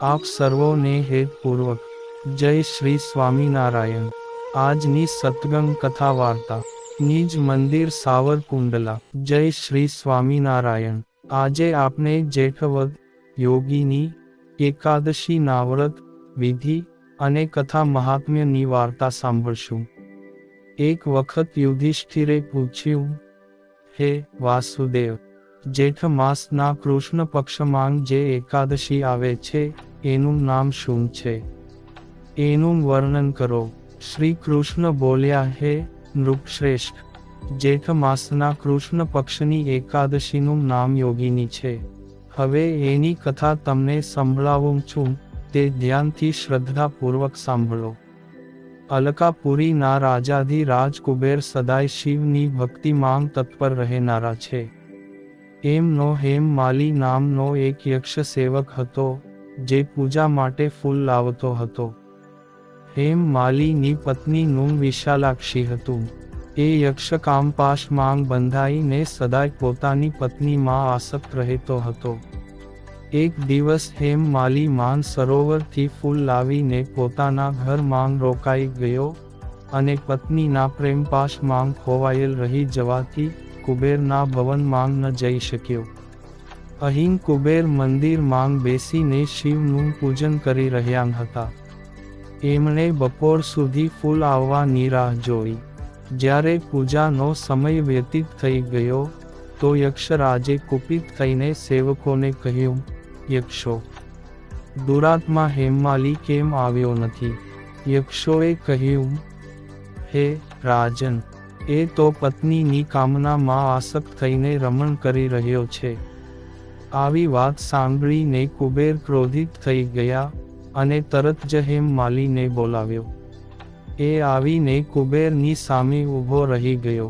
આપ સર્વોને હેતપૂર્વક જય શ્રી સ્વામિનારાયણ। આજની સત્સંગ કથા વાર્તા નિજ મંદિર સાવરકુંડલા। જય શ્રી સ્વામિનારાયણ। આજે આપણે જેઠવદ યોગીની એકાદશીના વ્રત વિધિ અને કથા મહાત્મ્યની વાર્તા સાંભળશું। એક વખત યુધિષ્ઠિરે પૂછ્યું, હે વાસુદેવ, જેઠ માસના કૃષ્ણ પક્ષમાં જે એકાદશી આવે છે એનું નામ શું છે? એનું વર્ણન કરો। શ્રી કૃષ્ણ બોલ્યા, હે નૃપશ્રેષ્ઠ, જેઠ માસના કૃષ્ણ પક્ષની એકાદશીનું નામ યોગીની છે। હવે એની કથા તમને સંભળાવું છું, તે ધ્યાનથી શ્રદ્ધાપૂર્વક સાંભળો। અલકાપુરીના રાજાધિરાજ કુબેર સદાય શિવની ભક્તિમાં તત્પર રહેનારા છે। એમનો હેમમાલી નામનો એક યક્ષ સેવક હતો, જે પૂજા માટે ફૂલ લાવતો હતો। હેમમાલીની પત્નીનું વિશાલાક્ષી હતું। એ યક્ષ કામપાશમાં બંધાઈને સદાય પોતાની પત્નીમાં આસક્ત રહેતો હતો। એક દિવસ હેમમાલી માન સરોવરથી ફૂલ લાવીને પોતાના ઘરમાં રોકાઈ ગયો અને પત્નીના પ્રેમપાશમાં ખોવાયેલ રહી જવાથી કુબેરના ભવનમાં ન જઈ શક્યો। અહીં કુબેર મંદિરમાં બેસીને શિવનું પૂજન કરી રહ્યા હતા। એમણે બપોર સુધી ફૂલ આવવાની રાહ જોઈ। જ્યારે પૂજાનો સમય વ્યતીત થઈ ગયો તો યક્ષરાજે કુપિત થઈને સેવકોને કહ્યું, યક્ષો, દુરાત્મા હેમમાલી કેમ આવ્યો નથી? યક્ષોએ કહ્યું, હે રાજન, એ તો પત્નીની કામનામાં આસક્ત થઈને રમણ કરી રહ્યો છે। આવી વાત સાંભળીને કુબેર ક્રોધિત થઈ ગયા અને તરત જ હેમમાલીને બોલાવ્યો। એ આવીને કુબેરની સામે ઊભો રહી ગયો।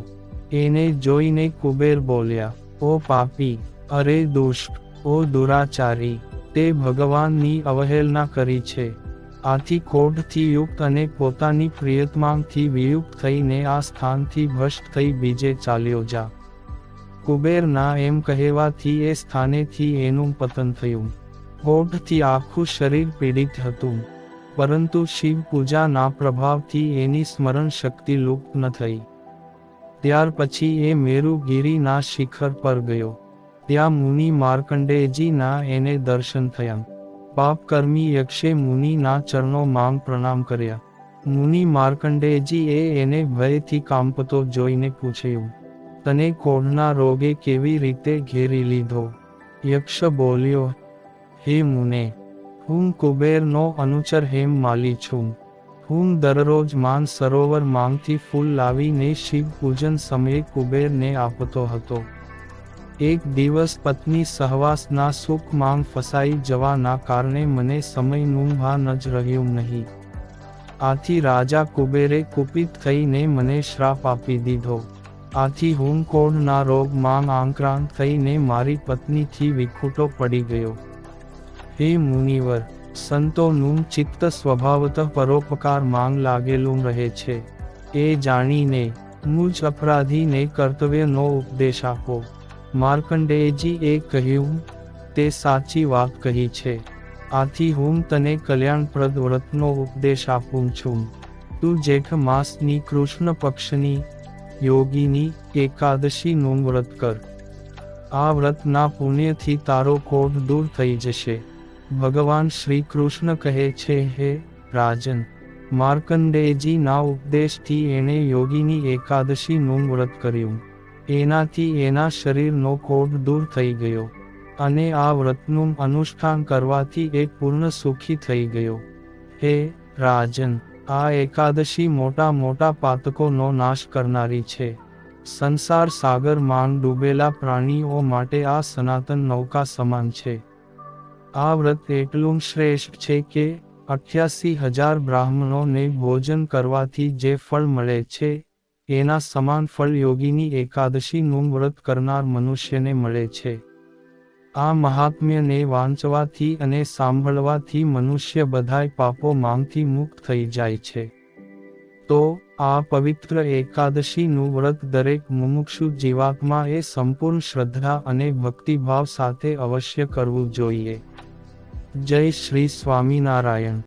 એને જોઈને કુબેર બોલ્યા, ઓ પાપી, અરે દુષ્ટ, ઓ દુરાચારી, તે ભગવાનની અવહેલના કરી છે। આથી ક્રોધથી યુક્ત અને પોતાની પ્રિયતમાથી વિયુક્ત થઈને આ સ્થાનથી ભ્રષ્ટ થઈ બીજે ચાલ્યો જા। કુબેરના એમ કહેવાથી એ સ્થાનેથી એનું પતન થયું। ક્રોધથી આખું શરીર પીડિત હતું, પરંતુ શિવ પૂજાના પ્રભાવથી એની સ્મરણ શક્તિ લુપ્ત ન થઈ। ત્યાર પછી એ મેરુગીરીના શિખર પર ગયો। ત્યાં મુનિ માર્કંડેયજીના એને દર્શન થયા। પાપકર્મી યક્ષે મુનિના ચરણોમાં પ્રણામ કર્યા। મુનિ માર્કંડેયજીએ એને ભયથી કાંપતો જોઈને પૂછ્યું, તને ક્રોધના રોગે કેવી રીતે ઘેરી લીધો? યક્ષ બોલ્યો, હે મુને, હું કુબેરનો અનુચર હેમમાલી છું। હું દરરોજ માન સરોવરમાંથી ફૂલ લાવીને શિવ પૂજન સમયે કુબેરને આપતો હતો। એક દિવસ પત્ની સહવાસના સુખમાં ફસાઈ જવાના કારણે મને સમયનું ભાન જ રહ્યું નહીં। આથી રાજા કુબેરે કુપિત થઈને મને શ્રાપ આપી દીધો। આથી હું ક્રોધના રોગમાં આક્રાંત થઈને મારી પત્નીથી વિખૂટો પડી ગયો। હે મુનિવર, સંતોનું ચિત્ત સ્વભાવતઃ પરોપકારમાં લાગેલું રહે છે। એ જાણીને મુજ અપરાધીને કર્તવ્યનો ઉપદેશ આપો। માર્કંડેયજીએ કહ્યું, તે સાચી વાત કહી છે। આથી હું તને કલ્યાણપ્રદ વ્રતનો ઉપદેશ આપું છું। તું જેઠ માસની કૃષ્ણ પક્ષની યોગીની એકાદશીનું વ્રત કર। આ વ્રતના પુણ્યથી તારો ક્રોધ દૂર થઈ જશે। ભગવાન શ્રી કૃષ્ણ કહે છે, હે રાજન, માર્કંડેયજીના ઉપદેશથી એણે યોગીની એકાદશીનું વ્રત કર્યું। એનાથી એના શરીરનો ક્રોધ દૂર થઈ ગયો અને આ વ્રતનું અનુષ્ઠાન કરવાથી એ પૂર્ણ સુખી થઈ ગયો। હે રાજન, આ એકાદશી મોટા મોટા પાતકોનો નાશ કરનારી છે। સંસાર સાગરમાં ડૂબેલા પ્રાણીઓ માટે આ સનાતન નૌકા સમાન છે। આ વ્રત એટલું શ્રેષ્ઠ છે કે 88,000 બ્રાહ્મણોને ભોજન કરવાથી જે ફળ મળે છે, એના સમાન ફળ યોગીની એકાદશીનું વ્રત કરનાર મનુષ્યને મળે છે। આ મહાત્મ્યને વાંચવાથી અને સાંભળવાથી મનુષ્ય બધાય પાપોમાંથી મુક્ત થઈ જાય છે। તો આ પવિત્ર એકાદશીનું વ્રત દરેક મુમુક્ષુ જીવાત્મા એ સંપૂર્ણ શ્રદ્ધા અને ભક્તિભાવ સાથે અવશ્ય કરવું જોઈએ। જય શ્રી સ્વામિનારાયણ.